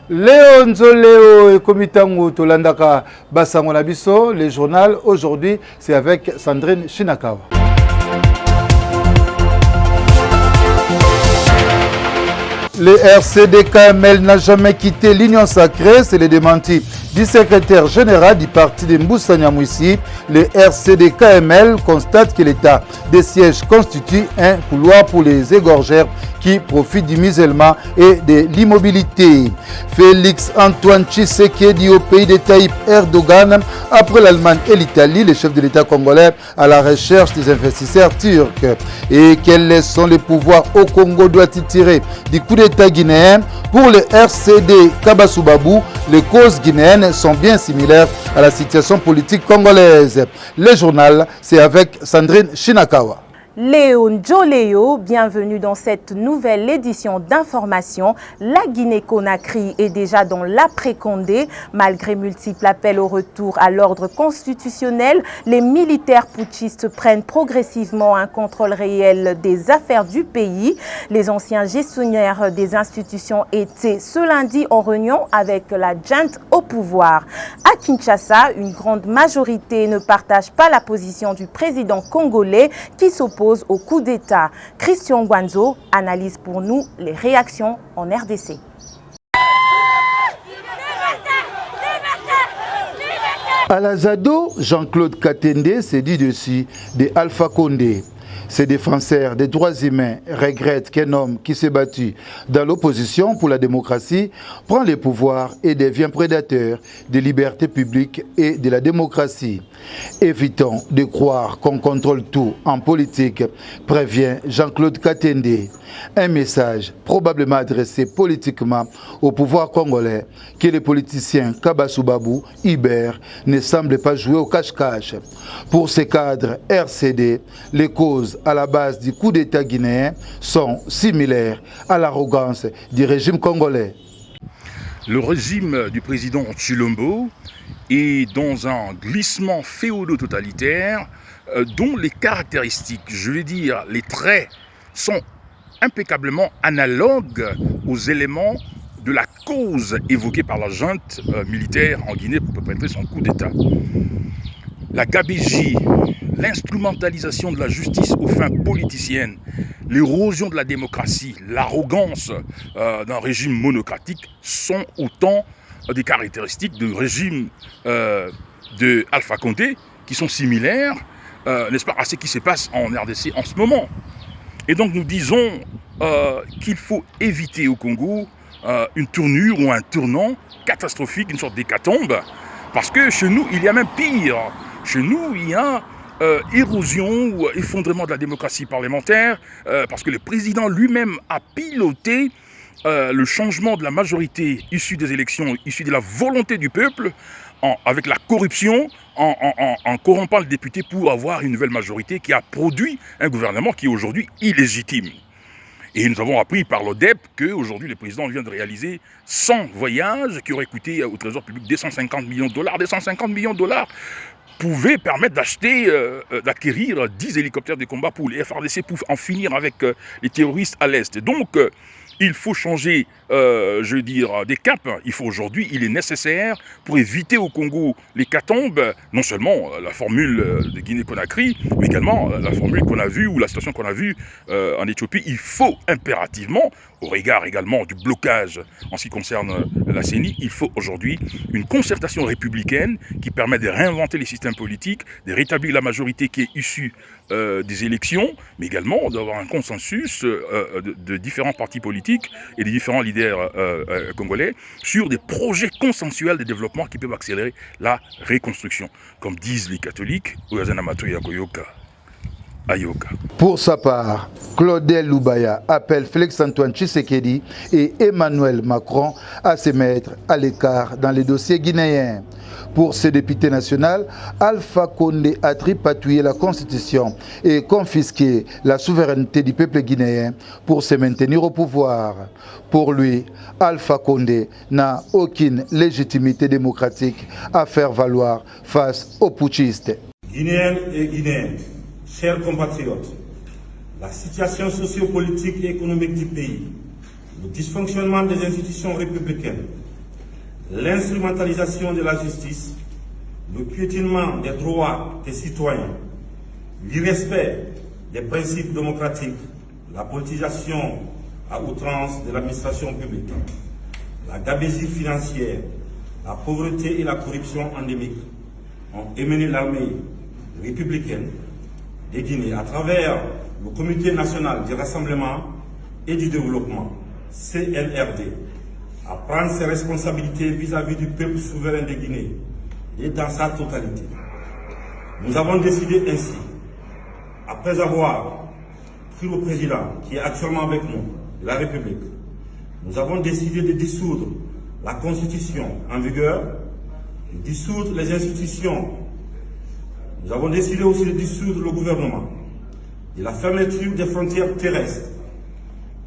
Léon Nzoleo et Komitango Tolandaka Basango Nabiso, le journal aujourd'hui c'est avec Sandrine Shinakawa. Le RCD-KML n'a jamais quitté l'Union sacrée, c'est le démenti du secrétaire général du parti de Mboussa Nyamwisi. Le RCD-KML constate que l'état des sièges constitue un couloir pour les égorgeurs qui profitent du musellement et de l'immobilité. Félix Antoine Tshisekedi au pays de Tayyip Erdogan, après l'Allemagne et l'Italie, le chef de l'État congolais à la recherche des investisseurs turcs. Et quelles leçons le pouvoir au Congo doit-il tirer du coup d'État guinéen? Pour le RCD Kabasubabou, les causes guinéennes sont bien similaires à la situation politique congolaise. Le journal, c'est avec Sandrine Shinakawa. Léon Nzoleo, bienvenue dans cette nouvelle édition d'information. La Guinée-Conakry est déjà dans l'après-Condé. Malgré multiples appels au retour à l'ordre constitutionnel, les militaires putschistes prennent progressivement un contrôle réel des affaires du pays. Les anciens gestionnaires des institutions étaient ce lundi en réunion avec la junte au pouvoir. À Kinshasa, une grande majorité ne partage pas la position du président congolais qui s'oppose au coup d'État. Christian Guanzo analyse pour nous les réactions en RDC. À la ZADO, Jean-Claude Katende s'est dit dessus de Alpha Condé. Ces défenseurs des droits humains regrettent qu'un homme qui s'est battu dans l'opposition pour la démocratie prend le pouvoir et devient prédateur des libertés publiques et de la démocratie. Évitons de croire qu'on contrôle tout en politique, prévient Jean-Claude Katende. Un message probablement adressé politiquement au pouvoir congolais que les politiciens Kabasubabou, Iber ne semblent pas jouer au cache-cache. Pour ces cadres RCD, les causes à la base du coup d'État guinéen sont similaires à l'arrogance du régime congolais. Le régime du président Tshilombo est dans un glissement féodo-totalitaire dont les caractéristiques, je vais dire les traits, sont impeccablement analogues aux éléments de la cause évoquée par la junte militaire en Guinée pour perpétrer son coup d'État. La gabégie, l'instrumentalisation de la justice aux fins politiciennes, l'érosion de la démocratie, l'arrogance d'un régime monocratique sont autant des caractéristiques du régime de Alpha Condé qui sont similaires, n'est-ce pas, à ce qui se passe en RDC en ce moment. Et donc nous disons qu'il faut éviter au Congo une tournure ou un tournant catastrophique, une sorte d'hécatombe, parce que chez nous il y a même pire. Chez nous il y a érosion ou effondrement de la démocratie parlementaire, parce que le président lui-même a piloté le changement de la majorité issue des élections, issue de la volonté du peuple, avec la corruption, en corrompant le député pour avoir une nouvelle majorité qui a produit un gouvernement qui est aujourd'hui illégitime. Et nous avons appris par l'ODEP qu'aujourd'hui le président vient de réaliser 100 voyages qui auraient coûté au trésor public 250 millions de dollars. 250 millions de dollars pouvaient permettre d'acheter, d'acquérir 10 hélicoptères de combat pour les FARDC pour en finir avec les terroristes à l'Est. Donc, il faut changer, je veux dire, des caps. Il est nécessaire pour éviter au Congo l'hécatombe, non seulement la formule de Guinée-Conakry, mais également la formule qu'on a vue ou la situation qu'on a vue en Éthiopie. Il faut impérativement, au regard également du blocage en ce qui concerne la CENI, il faut aujourd'hui une concertation républicaine qui permet de réinventer les systèmes politiques, de rétablir la majorité qui est issue des élections, mais également d'avoir un consensus de différents partis politiques et des différents leaders congolais sur des projets consensuels de développement qui peuvent accélérer la reconstruction. Comme disent les catholiques, Ayoka. Pour sa part, Claudel Loubaya appelle Félix-Antoine Tshisekedi et Emmanuel Macron à se mettre à l'écart dans les dossiers guinéens. Pour ce député national, Alpha Condé a tripatouillé la constitution et confisqué la souveraineté du peuple guinéen pour se maintenir au pouvoir. Pour lui, Alpha Condé n'a aucune légitimité démocratique à faire valoir face aux putschistes. Guinéennes et Guinéens, chers compatriotes, la situation sociopolitique et économique du pays, le dysfonctionnement des institutions républicaines, l'instrumentalisation de la justice, le piétinement des droits des citoyens, l'irrespect des principes démocratiques, la politisation à outrance de l'administration publique, la gabegie financière, la pauvreté et la corruption endémique ont émené l'armée républicaine de Guinée à travers le Comité national du rassemblement et du développement, CNRD, à prendre ses responsabilités vis-à-vis du peuple souverain de Guinée et dans sa totalité. Nous avons décidé ainsi, après avoir pris le président qui est actuellement avec nous, de la République, nous avons décidé de dissoudre la Constitution en vigueur, de dissoudre les institutions. Nous avons décidé aussi de dissoudre le gouvernement, de la fermeture des frontières terrestres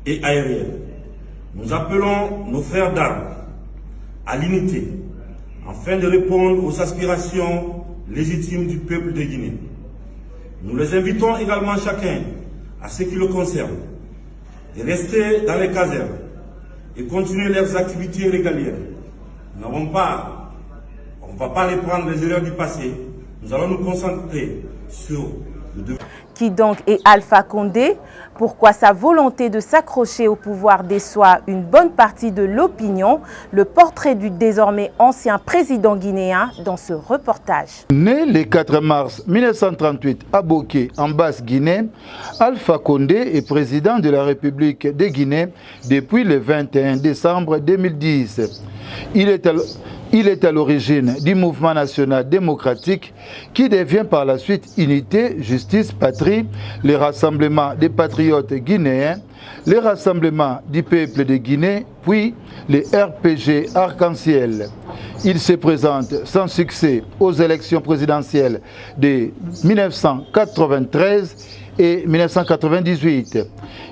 et aériennes. Nous appelons nos frères d'armes à l'unité afin de répondre aux aspirations légitimes du peuple de Guinée. Nous les invitons également chacun, à ce qui le concerne, de rester dans les casernes et continuer leurs activités régaliennes. On ne va pas les prendre les erreurs du passé. Nous allons nous concentrer sur le devoir. Qui donc est Alpha Condé? Pourquoi sa volonté de s'accrocher au pouvoir déçoit une bonne partie de l'opinion? Le portrait du désormais ancien président guinéen dans ce reportage. Né le 4 mars 1938 à Boké, en Basse-Guinée, Alpha Condé est président de la République de Guinée depuis le 21 décembre 2010. Il est à l'origine du mouvement national démocratique qui devient par la suite Unité, Justice, Patrie, le Rassemblement des patriotes guinéens, le Rassemblement du peuple de Guinée, puis le RPG Arc-en-Ciel. Il se présente sans succès aux élections présidentielles de 1993 et 1998.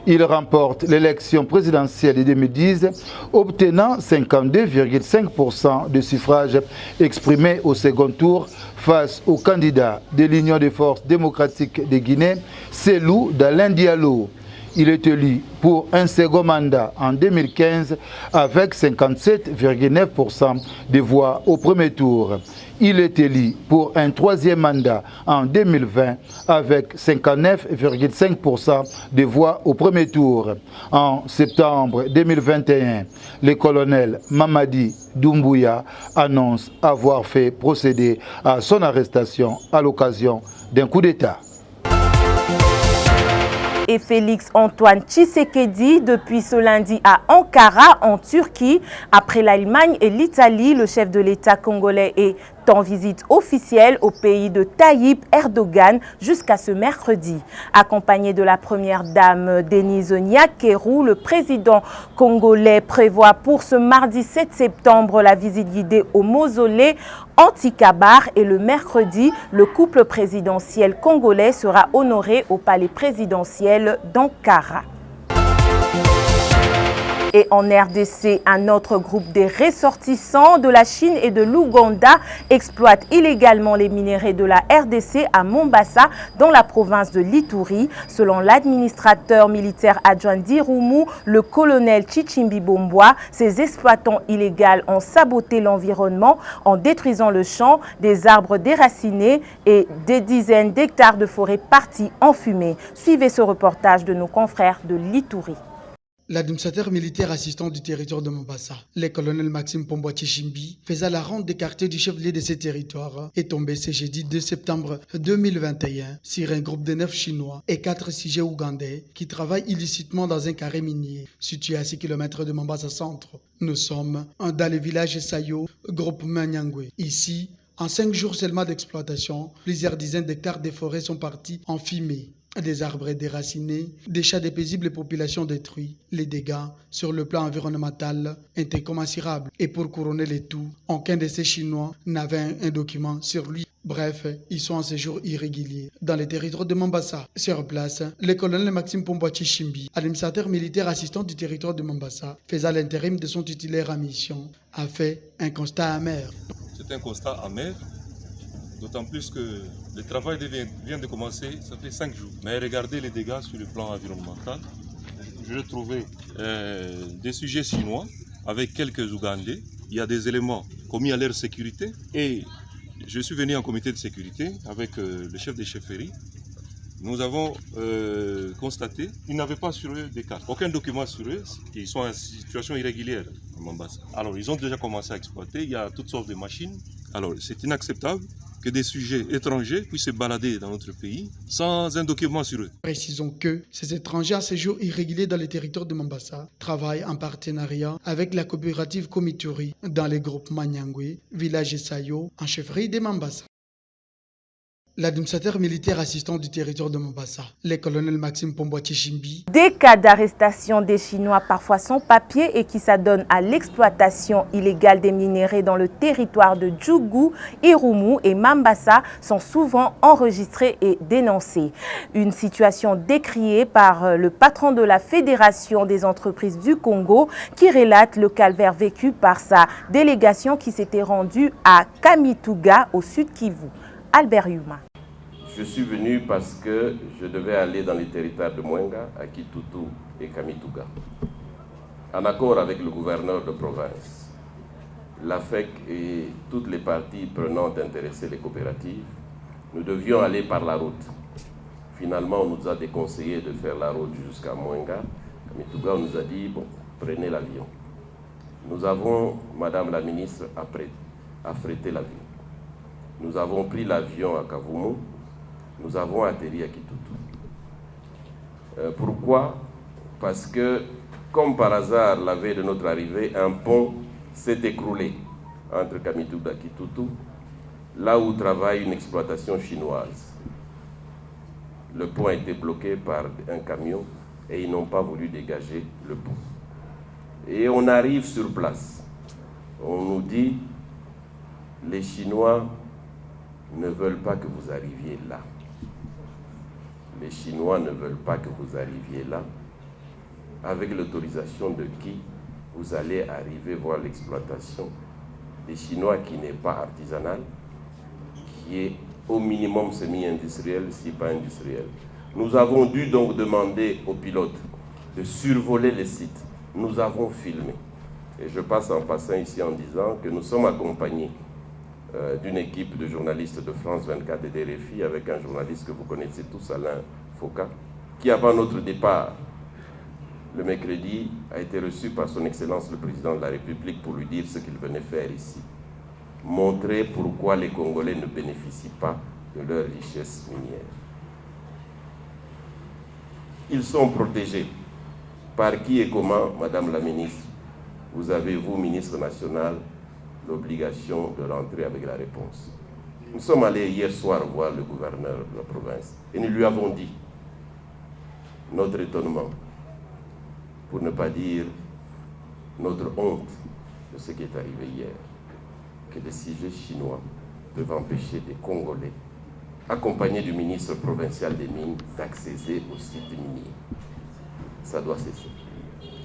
Il remporte l'élection présidentielle de 2010, obtenant 52,5% de suffrages exprimés au second tour face au candidat de l'Union des forces démocratiques de Guinée, Cellou Dalein Diallo. Il est élu pour un second mandat en 2015 avec 57,9% des voix au premier tour. Il est élu pour un troisième mandat en 2020 avec 59,5% des voix au premier tour. En septembre 2021, le colonel Mamadi Doumbouya annonce avoir fait procéder à son arrestation à l'occasion d'un coup d'État. Et Félix Antoine Tshisekedi depuis ce lundi à Ankara en Turquie. Après l'Allemagne et l'Italie, le chef de l'État congolais est en visite officielle au pays de Tayyip Erdogan jusqu'à ce mercredi. Accompagné de la première dame Denise Nyakeru, le président congolais prévoit pour ce mardi 7 septembre la visite guidée au mausolée Antikabar et le mercredi, le couple présidentiel congolais sera honoré au palais présidentiel d'Ankara. Et en RDC, un autre groupe des ressortissants de la Chine et de l'Ouganda exploite illégalement les minerais de la RDC à Mombasa, dans la province de l'Ituri. Selon l'administrateur militaire adjoint d'Irumu, le colonel Chichimbi Bomboa, ces exploitants illégaux ont saboté l'environnement en détruisant le champ, des arbres déracinés et des dizaines d'hectares de forêt partis en fumée. Suivez ce reportage de nos confrères de l'Ituri. L'administrateur militaire assistant du territoire de Mombasa, le colonel Maxime Pomboa Chichimbi, faisant la ronde des quartiers du chef-lieu de ce territoire, est tombé ce jeudi 2 septembre 2021 sur un groupe de 9 Chinois et 4 sujets ougandais qui travaillent illicitement dans un carré minier situé à 6 km de Mombasa centre. Nous sommes dans le village Sayo, groupe Manyangwe. Ici, en 5 jours seulement d'exploitation, plusieurs dizaines d'hectares de forêts sont partis en fumée. Des arbres déracinés, des chats de paisibles populations détruites. Les dégâts sur le plan environnemental étaient commensurables. Et pour couronner le tout, aucun de ces Chinois n'avait un document sur lui. Bref, ils sont en séjour irrégulier dans le territoire de Mombasa. Sur place, le colonel Maxime Pomboa Chichimbi, administrateur militaire assistant du territoire de Mombasa, faisant l'intérim de son titulaire en mission, a fait un constat amer. C'est un constat amer. D'autant plus que le travail vient de commencer, ça fait 5 jours. Mais regardez les dégâts sur le plan environnemental. Je trouvais des sujets chinois avec quelques Ougandais il y a des éléments commis à leur sécurité et je suis venu en comité de sécurité avec le chef des chefferies. Nous avons constaté qu'ils n'avaient pas sur eux des cartes, aucun document sur eux, ils sont en situation irrégulière à Mombasa. Alors ils ont déjà commencé à exploiter, il y a toutes sortes de machines. Alors c'est inacceptable que des sujets étrangers puissent se balader dans notre pays sans un document sur eux. Précisons que ces étrangers à séjour irrégulier dans le territoire de Mombasa travaillent en partenariat avec la coopérative Komituri dans les groupes Manyangwe, village Esayo, en chefferie de Mombasa. L'administrateur militaire assistant du territoire de Mombasa, le colonel Maxime Pomboa Tchimbi. Des cas d'arrestation des Chinois parfois sans papier et qui s'adonnent à l'exploitation illégale des minéraux dans le territoire de Djougou, Irumu et Mambasa sont souvent enregistrés et dénoncés. Une situation décriée par le patron de la Fédération des entreprises du Congo qui relate le calvaire vécu par sa délégation qui s'était rendue à Kamituga au sud Kivu. Albert Yuma. Je suis venu parce que je devais aller dans les territoires de Mwenga, à Kitutu et Kamituga. En accord avec le gouverneur de province, l'AFEC et toutes les parties prenantes intéressées les coopératives, nous devions aller par la route. Finalement, on nous a déconseillé de faire la route jusqu'à Mwenga. Kamituga, on nous a dit, bon, prenez l'avion. Nous avons, Madame la ministre, affrété l'avion. Nous avons pris l'avion à Kavumu, nous avons atterri à Kitutu. Pourquoi? Parce que, comme par hasard, la veille de notre arrivée, un pont s'est écroulé entre Kamituga et Kitutu, là où travaille une exploitation chinoise. Le pont a été bloqué par un camion et ils n'ont pas voulu dégager le pont. Et on arrive sur place. On nous dit, les Chinois ne veulent pas que vous arriviez là. Les Chinois ne veulent pas que vous arriviez là. Avec l'autorisation de qui vous allez arriver voir l'exploitation des Chinois qui n'est pas artisanale, qui est au minimum semi-industriel, si pas industriel. Nous avons dû donc demander aux pilotes de survoler les sites. Nous avons filmé. Et je passe en passant ici en disant que nous sommes accompagnés d'une équipe de journalistes de France 24 et des RFI avec un journaliste que vous connaissez tous, Alain Foucault, qui avant notre départ, le mercredi, a été reçu par son Excellence le Président de la République pour lui dire ce qu'il venait faire ici. Montrer pourquoi les Congolais ne bénéficient pas de leur richesse minière. Ils sont protégés. Par qui et comment, Madame la Ministre? Vous avez, vous, Ministre national, l'obligation de rentrer avec la réponse. Nous sommes allés hier soir voir le gouverneur de la province et nous lui avons dit notre étonnement, pour ne pas dire notre honte de ce qui est arrivé hier, que des sujets chinois peuvent empêcher des Congolais, accompagnés du ministre provincial des Mines, d'accéder au site minier. Ça doit cesser.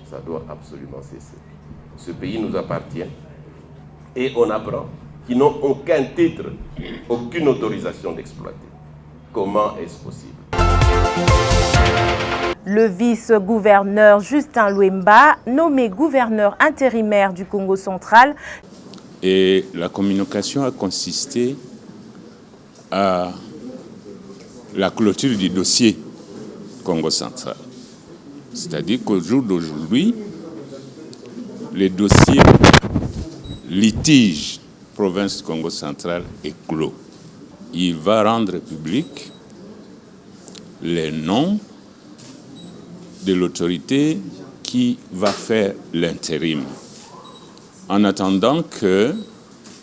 Ça doit absolument cesser. Ce pays nous appartient. Et on apprend qu'ils n'ont aucun titre, aucune autorisation d'exploiter. Comment est-ce possible? Le vice-gouverneur Justin Louemba, nommé gouverneur intérimaire du Congo central. Et la communication a consisté à la clôture du dossier Congo central. C'est-à-dire qu'au jour d'aujourd'hui, les dossiers litige province Congo central est clos. Il va rendre public les noms de l'autorité qui va faire l'intérim. En attendant que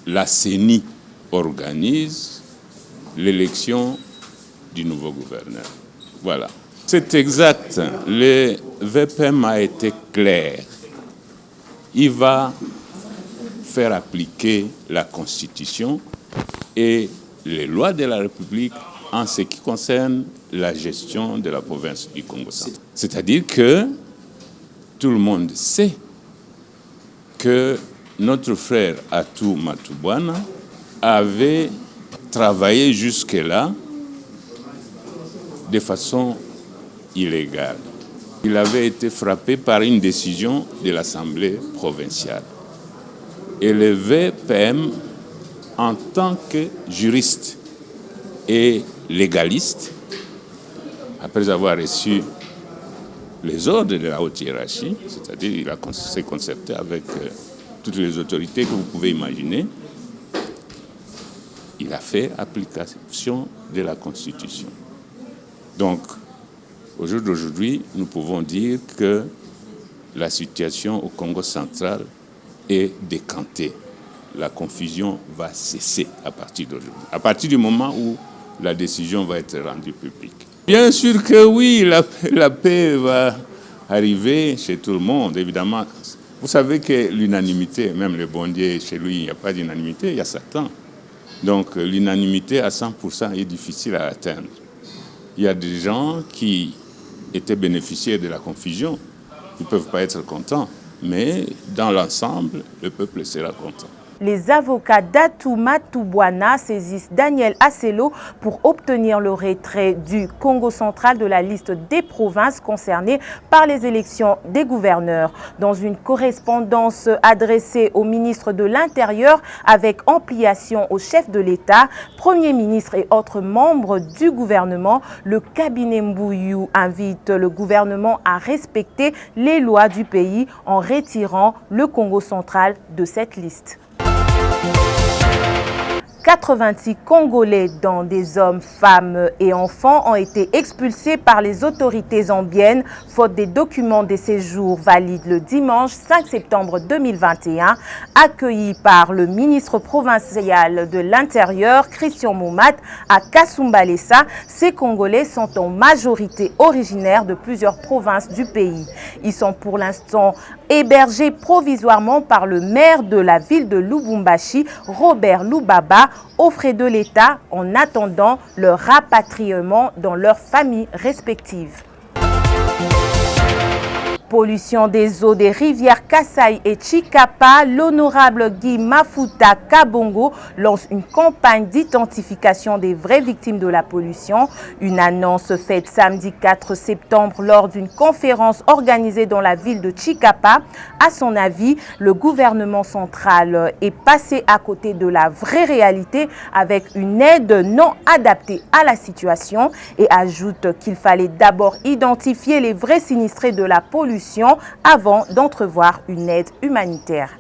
la CENI organise l'élection du nouveau gouverneur. Voilà. C'est exact. Le VPM a été clair. Il va faire appliquer la Constitution et les lois de la République en ce qui concerne la gestion de la province du Congo central. C'est-à-dire que tout le monde sait que notre frère Atou Matubwana avait travaillé jusque-là de façon illégale. Il avait été frappé par une décision de l'Assemblée provinciale. Et le VPM, en tant que juriste et légaliste, après avoir reçu les ordres de la haute hiérarchie, c'est-à-dire il s'est concerté avec toutes les autorités que vous pouvez imaginer, il a fait application de la Constitution. Donc, au jour d'aujourd'hui, nous pouvons dire que la situation au Congo central est décantée. La confusion va cesser à partir d'aujourd'hui, à partir du moment où la décision va être rendue publique. Bien sûr que oui, la paix va arriver chez tout le monde, évidemment. Vous savez que l'unanimité, même le bon Dieu, chez lui, il n'y a pas d'unanimité, il y a Satan. Donc l'unanimité à 100% est difficile à atteindre. Il y a des gens qui étaient bénéficiaires de la confusion, ils ne peuvent pas être contents, mais dans l'ensemble, le peuple sera content. Les avocats d'Atouma Toubouana saisissent Daniel Asselo pour obtenir le retrait du Congo central de la liste des provinces concernées par les élections des gouverneurs. Dans une correspondance adressée au ministre de l'Intérieur avec ampliation au chef de l'État, Premier ministre et autres membres du gouvernement, le cabinet Mbouyou invite le gouvernement à respecter les lois du pays en retirant le Congo central de cette liste. 86 Congolais, dont des hommes, femmes et enfants, ont été expulsés par les autorités zambiennes faute des documents de séjour valides le dimanche 5 septembre 2021. Accueillis par le ministre provincial de l'Intérieur, Christian Moumat, à Kasumbalesa, ces Congolais sont en majorité originaires de plusieurs provinces du pays. Ils sont pour l'instant hébergés provisoirement par le maire de la ville de Lubumbashi, Robert Lubaba, aux frais de l'État en attendant leur rapatriement dans leurs familles respectives. Pollution des eaux des rivières Kasaï et Chikapa, l'honorable Guy Mafuta Kabongo lance une campagne d'identification des vraies victimes de la pollution. Une annonce faite samedi 4 septembre lors d'une conférence organisée dans la ville de Chikapa. À son avis, le gouvernement central est passé à côté de la vraie réalité avec une aide non adaptée à la situation et ajoute qu'il fallait d'abord identifier les vrais sinistrés de la pollution avant d'entrevoir une aide humanitaire.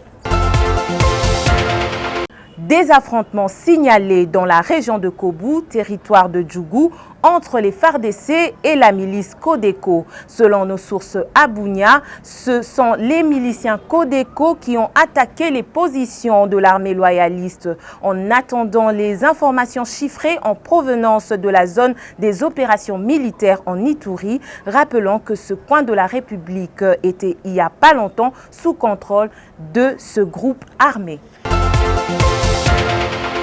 Des affrontements signalés dans la région de Kobu, territoire de Djougou, entre les FARDC et la milice Codeco. Selon nos sources à Bunia, ce sont les miliciens Codeco qui ont attaqué les positions de l'armée loyaliste. En attendant les informations chiffrées en provenance de la zone des opérations militaires en Ituri, rappelons que ce coin de la République était il n'y a pas longtemps sous contrôle de ce groupe armé.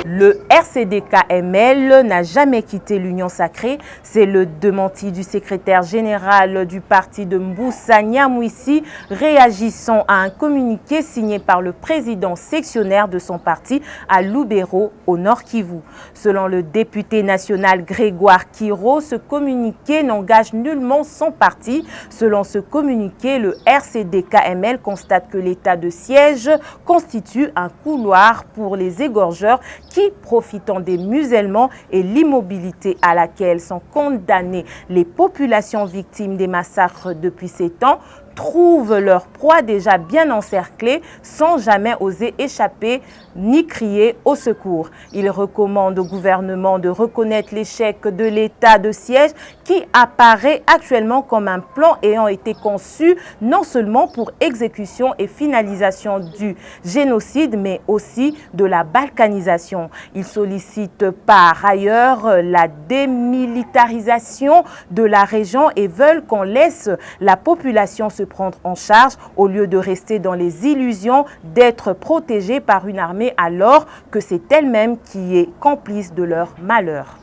Le RCD-KML n'a jamais quitté l'Union sacrée. C'est le démenti du secrétaire général du parti de Mboussa Nyamwisi, réagissant à un communiqué signé par le président sectionnaire de son parti à Lubero, au Nord Kivu. Selon le député national Grégoire Kiro, ce communiqué n'engage nullement son parti. Selon ce communiqué, le RCD-KML constate que l'état de siège constitue un couloir pour les égorgeurs qui, profitant des musellements et l'immobilité à laquelle sont condamnées les populations victimes des massacres depuis 7 ans, trouvent leur proie déjà bien encerclée sans jamais oser échapper ni crier au secours. Il recommande au gouvernement de reconnaître l'échec de l'état de siège qui apparaît actuellement comme un plan ayant été conçu non seulement pour exécution et finalisation du génocide, mais aussi de la balkanisation. Il sollicite par ailleurs la démilitarisation de la région et veulent qu'on laisse la population se prendre en charge au lieu de rester dans les illusions d'être protégée par une armée alors que c'est elle-même qui est complice de leur malheur.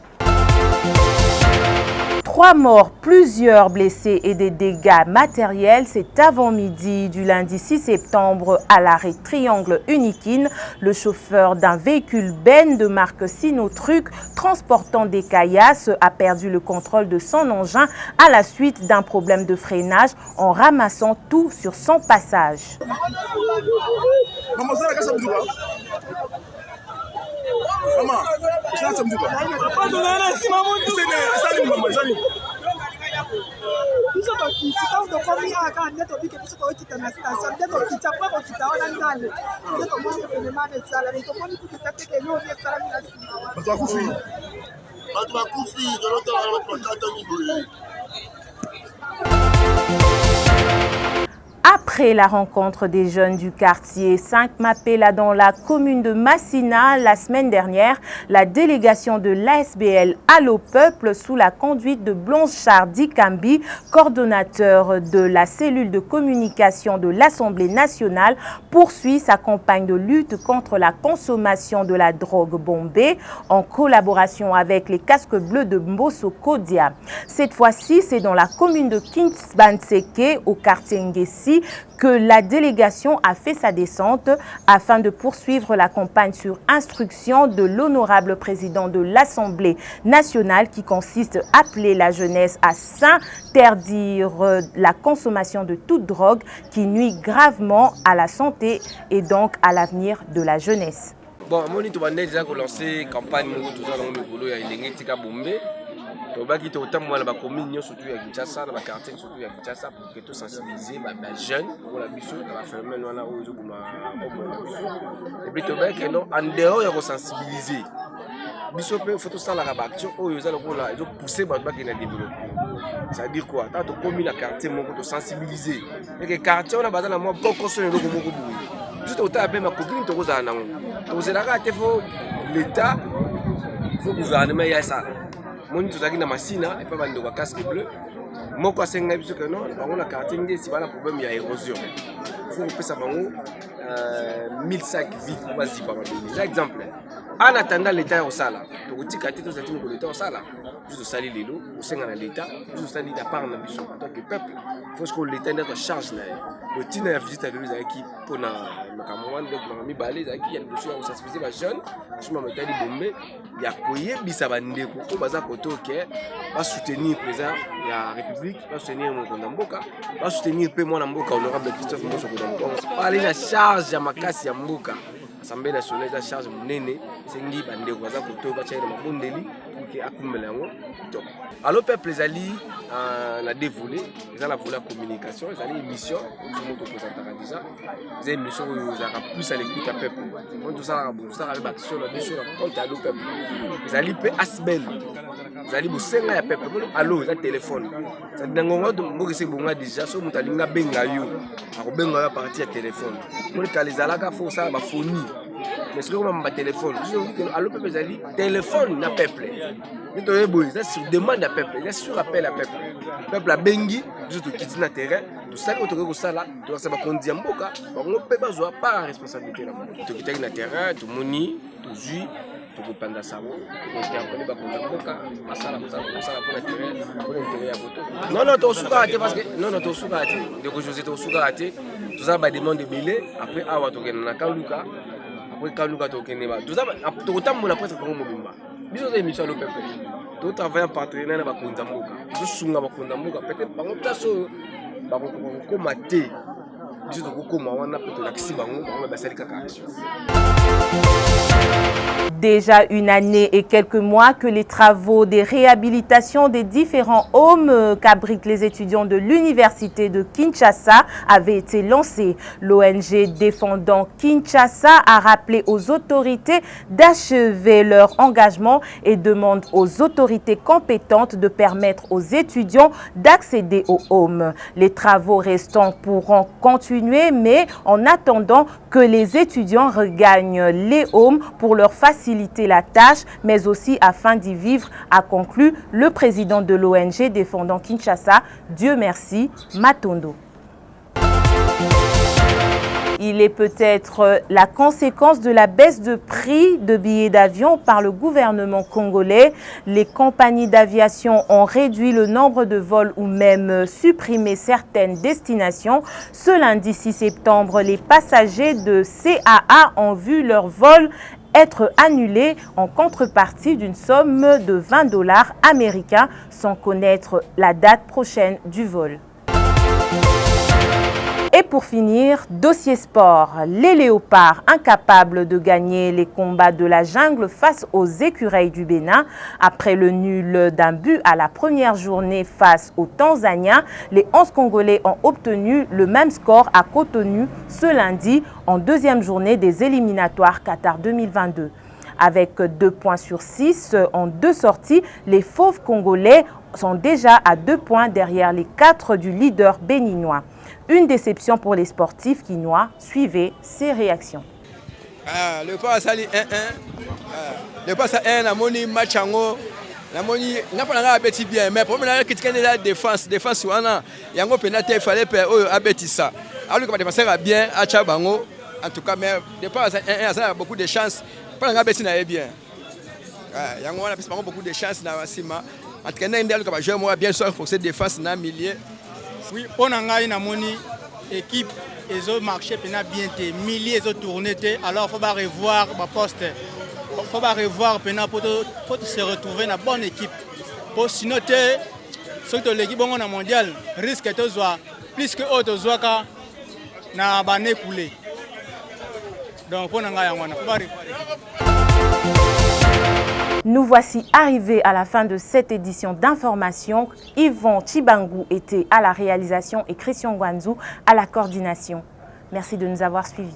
3 morts, plusieurs blessés et des dégâts matériels, c'est avant-midi du lundi 6 septembre à l'arrêt Triangle Unikin. Le chauffeur d'un véhicule Ben de marque Sinotruc transportant des caillasses a perdu le contrôle de son engin à la suite d'un problème de freinage en ramassant tout sur son passage. Maman, ça, la Samdouka. Maman, ça, la Samdouka. C'est maman, Jani. biso tokiti ntango tokomi kaka nde tobike biso tookita na station nde tokita mpo kokita wana ngale nde tomoni evenema na esalami tomoni kututa teke eloni esalami na nsima wana bato bakufi tolotala bato bakatani boye. Après la rencontre des jeunes du quartier 5 Mapela dans la commune de Massina la semaine dernière, la délégation de l'ASBL Allo Peuple sous la conduite de Blanchard Dikambi, coordonnateur de la cellule de communication de l'Assemblée nationale, poursuit sa campagne de lutte contre la consommation de la drogue bombée en collaboration avec les casques bleus de Mbosso Kodia. Cette fois-ci, c'est dans la commune de Kinsbanseke au quartier Ngesi que la délégation a fait sa descente afin de poursuivre la campagne sur instruction de l'honorable président de l'Assemblée nationale qui consiste à appeler la jeunesse à s'interdire la consommation de toute drogue qui nuit gravement à la santé et donc à l'avenir de la jeunesse. Bon, moi, je vais déjà lancer une campagne pour bomber. Tobaki to tamwa na ba commune surtout ya Kinshasa na ba quartier surtout ya Kinshasa pour que tout sensibiliser ba jeunes pour la biso na ba phénomène wana o zo kuma et puis tobaki non en dehors ya ko sensibiliser biso pe faut tout ça la action o yo za le ko la zo pousser ba ki na développer. Ça veut dire quoi? Tant to commune na quartier moko to sensibiliser et que quartier on a bazana mo boko so ndoko moko bu juste autant pe ma copine to ko za na to zelaka te faut l'état faut gouvernement ya ça. Mon tout na Massina et pas bando ba casque bleu moko asenga biso que non bango na quartier ngi si bana problème ya érosion faut que ça bango 1005 vies vas-y par exemple en attendant l'état au sala to kotika te to zati ko l'état au sala juste sali lelo au senga na l'état juste sali da part na biso en tant que peuple faut que l'état n'être charge na le tina ya visite de les équipes pour na makamwan de mi balé za ki ya biso ya sensibiliser ba jeune sur ma méthode bombe ya koyebisa bandeko ko baza koto ke va soutenir président ya république va soutenir mon mboka va soutenir pe mwana mboka honorable Christophe Mbosso Kodambo parler na charge ya makasi ya mboka Assemblée nationale za charge munene sengi bandeko baza koto ba chaina mabondeli ke akumela yango top allo peuple ezali na dévolé ils ont la volet communication ils ont émission sur notre présentation déjà des émissions où ils ont plus à l'écoute à peuple on tout ça avec action la mission la compte allo peuple ils ont pe asbel ils ont bosenga ya peuple allo za téléphone ça dingongo de mboka se bonga déjà so mutalinga benga yo akobenga ya partie ya téléphone pour kalizalaka faut ça ba fourni mais c'est comme un téléphone allo peuple ezali téléphone na peuple ni to yebo ça sur demande à peuple il est sur appel à peuple peuple a bengi juste quitter na terrain tout ça auto ko sala to ça ba kondia mboka ba ngo pe bazwa pas responsabilité na to quitter na terrain to moni to jui to ko panda sabo to interpeller ba kondia mboka masala pour l'intérêt ya boto non to suka ate parce que non to suka ate de ko José to suka ate tout ça ba demande de belé après awa to gena na kaluka après kaluka to keneba tout ça to tambola presque comme mobimba biso za émission le peuple tout travail en partenariat na ba konza mboka biso sunga ba konza mboka peut-être bango place ba ko maté biso to ko ma wana peut-être lakisi bango ba sali kaka action. Déjà une année et quelques mois que les travaux des réhabilitations des différents homes qu'abritent les étudiants de l'université de Kinshasa avaient été lancés. L'ONG défendant Kinshasa a rappelé aux autorités d'achever leur engagement et demande aux autorités compétentes de permettre aux étudiants d'accéder aux homes. Les travaux restants pourront continuer, mais en attendant que les étudiants regagnent les homes pour leur faciliter la tâche, mais aussi afin d'y vivre, a conclu le président de l'ONG défendant Kinshasa, Dieu merci, Matondo. Il est peut-être la conséquence de la baisse de prix de billets d'avion par le gouvernement congolais. Les compagnies d'aviation ont réduit le nombre de vols ou même supprimé certaines destinations. Ce lundi 6 septembre, les passagers de CAA ont vu leur vol être annulé en contrepartie d'une somme de $20 américains sans connaître la date prochaine du vol. Et pour finir, dossier sport. Les léopards, incapables de gagner les combats de la jungle face aux écureuils du Bénin. Après le nul d'un but à la première journée face aux Tanzaniens, les 11 Congolais ont obtenu le même score à Cotonou ce lundi en deuxième journée des éliminatoires Qatar 2022. Avec 2 points sur 6 en 2 sorties, les fauves congolais sont déjà à 2 points derrière les 4 du leader béninois. Une déception pour les sportifs quinois. Suivez ces réactions. Le pas ça 1-1. Le pas ça 1 la moni match ango. La moni n'a pas la bêtise bien mais pour la critiquer la défense wana yango penalty il fallait abeti ça. Alors que défenseur a bien à Chabango en tout cas mais le pas ça 1-1 ça a beaucoup de chances. Pas la bêtise n'a bien. Yango on a beaucoup de chances na Sima. En tout cas ndelo ka jouer moi bien sûr forcer défense na milieu. Oui, on a une équipe et ont marché bien milliers ont tourné alors faut pas revoir ma poste. Faut pas revoir pour se retrouver dans bonne équipe. Pour sinon surtout l'équipe on a mondial risque de jouer plus que autres joueurs na bané coulé. Donc on a faut pas revoir. Nous voici arrivés à la fin de cette édition d'information. Yvon Chibangu était à la réalisation et Christian Gwanzou à la coordination. Merci de nous avoir suivis.